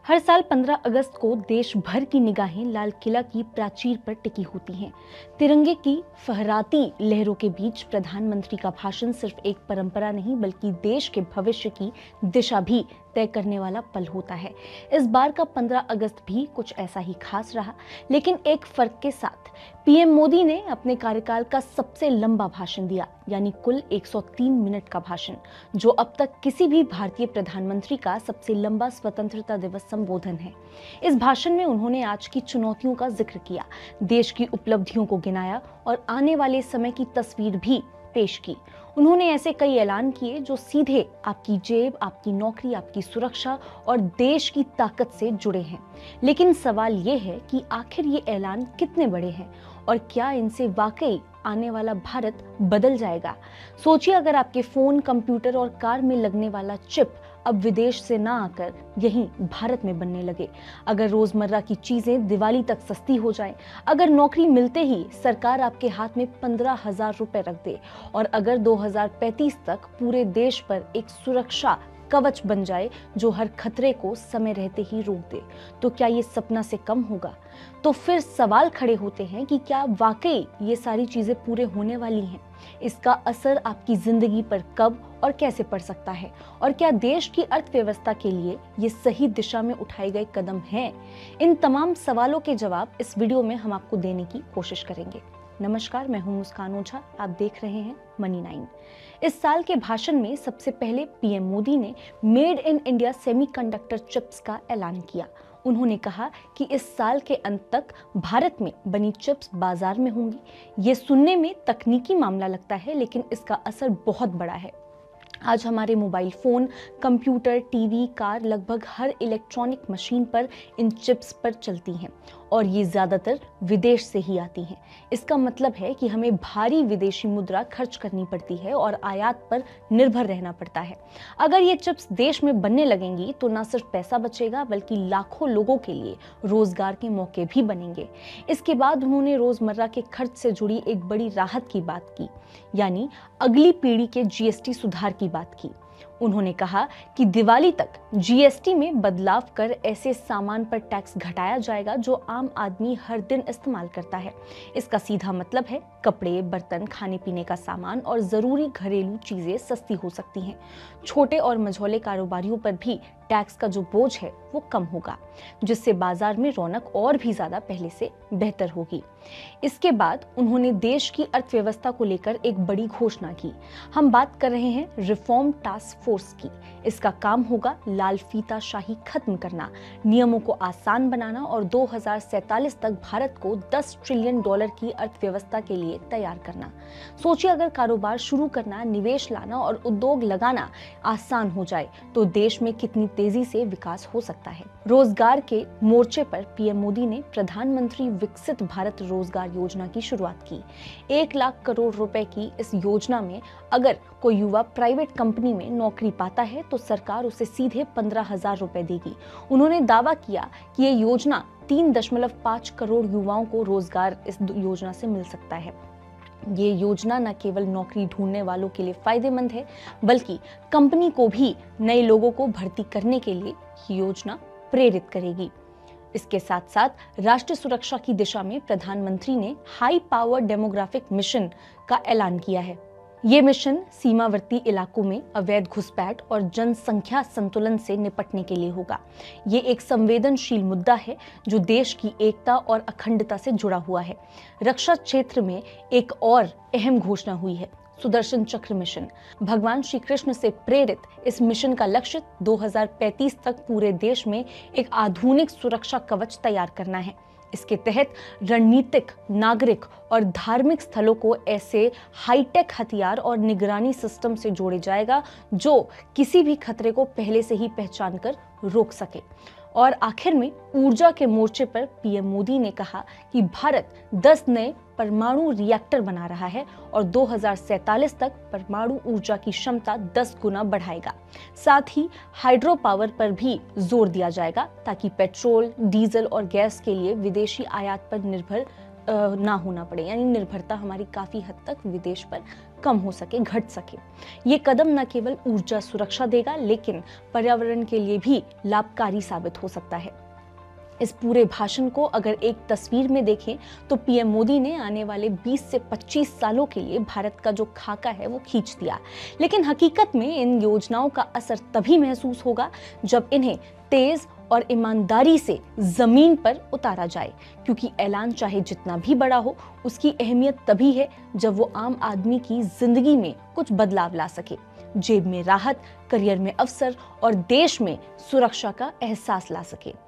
हर साल 15 अगस्त को देश भर की निगाहें लाल किला की प्राचीर पर टिकी होती हैं। तिरंगे की फहराती लहरों के बीच प्रधानमंत्री का भाषण सिर्फ एक परंपरा नहीं बल्कि देश के भविष्य की दिशा भी तय करने वाला पल होता है। इस बार का 15 अगस्त भी कुछ ऐसा ही खास रहा, लेकिन एक फर्क के साथ। पीएम मोदी ने अपने कार्यकाल का सबसे लंबा भाषण दिया, यानी कुल 103 मिनट का भाषण, जो अब तक किसी भी भारतीय प्रधानमंत्री का सबसे लंबा स्वतंत्रता दिवस संबोधन है। इस भाषण में उन्होंने आज की चुनौतियों का जिक्र किया, देश की उपलब्धियों को गिनाया और आने वाले समय की तस्वीर भी पेश की। उन्होंने ऐसे कई ऐलान किए जो सीधे आपकी जेब, आपकी नौकरी, आपकी सुरक्षा और देश की ताकत से जुड़े हैं। लेकिन सवाल ये है कि आखिर ये ऐलान कितने बड़े हैं और क्या इनसे वाकई आने वाला भारत बदल जाएगा? सोचिए, अगर आपके फोन, कंप्यूटर और कार में लगने वाला चिप अब विदेश से ना आकर यहीं भारत में बनने लगे, अगर रोजमर्रा की चीजें दिवाली तक सस्ती हो जाएं, अगर नौकरी मिलते ही सरकार आपके हाथ में 15,000 रुपए रख दे और अगर 2035 तक पूरे देश पर एक सुरक्षा कवच बन जाए जो हर खतरे को समय रहते ही रोक दे, तो क्या ये सपना से कम होगा? तो फिर सवाल खड़े होते हैं कि क्या वाकई ये सारी चीजें पूरे होने वाली हैं? इसका असर आपकी जिंदगी पर कब और कैसे पड़ सकता है? और क्या देश की अर्थव्यवस्था के लिए ये सही दिशा में उठाए गए कदम हैं? इन तमाम सवालों के जवाब इस वीडियो में हम आपको देने की कोशिश करेंगे। नमस्कार, मैं हूं मुस्कान ओझा, आप देख रहे हैं मनी 9। इस साल के भाषण में सबसे पहले पीएम मोदी ने made in India semiconductor chips का ऐलान किया। उन्होंने कहा कि इस साल के अंत तक भारत में बनी चिप्स बाजार में होंगी। ये सुनने में तकनीकी मामला लगता है, लेकिन इसका असर बहुत बड़ा है। आज हमारे mobile phone, computer, TV, car, लगभग हर इलेक्ट्रॉनिक मशीन पर इन चिप्स पर चलती हैं और ये ज्यादातर विदेश से ही आती हैं। इसका मतलब है कि हमें भारी विदेशी मुद्रा खर्च करनी पड़ती है और आयात पर निर्भर रहना पड़ता है। अगर ये चिप्स देश में बनने लगेंगी तो न सिर्फ पैसा बचेगा बल्कि लाखों लोगों के लिए रोजगार के मौके भी बनेंगे। इसके बाद उन्होंने रोजमर्रा के खर्च से जुड़ी एक बड़ी राहत की बात की, यानी अगली पीढ़ी के जीएसटी सुधार की बात की। उन्होंने कहा कि दिवाली तक जीएसटी में बदलाव कर ऐसे सामान पर टैक्स घटाया जाएगा जो आम आदमी हर दिन इस्तेमाल करता है। इसका सीधा मतलब है कपड़े, बर्तन, खाने पीने का सामान और जरूरी घरेलू चीजें सस्ती हो सकती हैं। छोटे और मझोले कारोबारियों पर भी टैक्स का जो बोझ है वो कम होगा, जिससे बाजार में रौनक और भी ज्यादा पहले से बेहतर होगी। इसके बाद उन्होंने देश की अर्थव्यवस्था को लेकर एक बड़ी घोषणा की। हम बात कर रहे हैं रिफॉर्म टास्क फोर्स की। इसका काम होगा लाल फीताशाही खत्म करना, नियमों को आसान बनाना और 2047 तक भारत को $10 ट्रिलियन की अर्थव्यवस्था के लिए तैयार करना। सोचिए, अगर कारोबार शुरू करना, निवेश लाना और उद्योग लगाना आसान हो जाए तो देश में कितनी तेजी से विकास हो सकता है। रोजगार के मोर्चे पर पीएम मोदी ने प्रधानमंत्री विकसित भारत रोजगार योजना की शुरुआत की। 1 लाख करोड़ रुपए की इस योजना में अगर कोई युवा प्राइवेट कंपनी में नौकरी पाता है तो सरकार उसे सीधे 15,000 रुपए देगी। उन्होंने दावा किया कि ये योजना 3.5 करोड़ युवाओं को रोजगार इस योजना से मिल सकता है। ये योजना न केवल नौकरी ढूंढने वालों के लिए फायदेमंद है, बल्कि कंपनी को भी नए लोगों को भर्ती करने के लिए ये योजना प्रेरित करेगी। इसके साथ साथ राष्ट्रीय सुरक्षा की दिशा में प्रधानमंत्री ने हाई पावर डेमोग्राफिक मिशन का ऐलान किया है। ये मिशन सीमावर्ती इलाकों में अवैध घुसपैठ और जनसंख्या संतुलन से निपटने के लिए होगा। ये एक संवेदनशील मुद्दा है जो देश की एकता और अखंडता से जुड़ा हुआ है। रक्षा क्षेत्र में एक और अहम घोषणा हुई है, सुदर्शन चक्र मिशन। भगवान श्री कृष्ण से प्रेरित इस मिशन का लक्ष्य 2035 तक पूरे देश में एक आधुनिक सुरक्षा कवच तैयार करना है। इसके तहत रणनीतिक, नागरिक और धार्मिक स्थलों को ऐसे हाईटेक हथियार और निगरानी सिस्टम से जोड़े जाएगा जो किसी भी खतरे को पहले से ही पहचान कर रोक सके। और आखिर में ऊर्जा के मोर्चे पर पीएम मोदी ने कहा कि भारत 10 नए परमाणु रिएक्टर बना रहा है और 2047 तक परमाणु ऊर्जा की क्षमता 10 गुना बढ़ाएगा। साथ ही हाइड्रो पावर पर भी जोर दिया जाएगा ताकि पेट्रोल, डीजल और गैस के लिए विदेशी आयात पर निर्भर ना होना पड़े, यानी निर्भरता हमारी काफी हद तक विदेश पर कम हो सके, घट सके। ये कदम न केवल ऊर्जा सुरक्षा देगा लेकिन पर्यावरण के लिए भी लाभकारी साबित हो सकता है। इस पूरे भाषण को अगर एक तस्वीर में देखें तो पीएम मोदी ने आने वाले 20 से 25 सालों के लिए भारत का जो खाका है वो खींच दिया। लेकिन हकीकत में इन योजनाओं का असर तभी महसूस होगा जब इन्हें तेज और ईमानदारी से जमीन पर उतारा जाए, क्योंकि ऐलान चाहे जितना भी बड़ा हो, उसकी अहमियत तभी है जब वो आम आदमी की जिंदगी में कुछ बदलाव ला सके, जेब में राहत, करियर में अवसर और देश में सुरक्षा का एहसास ला सके।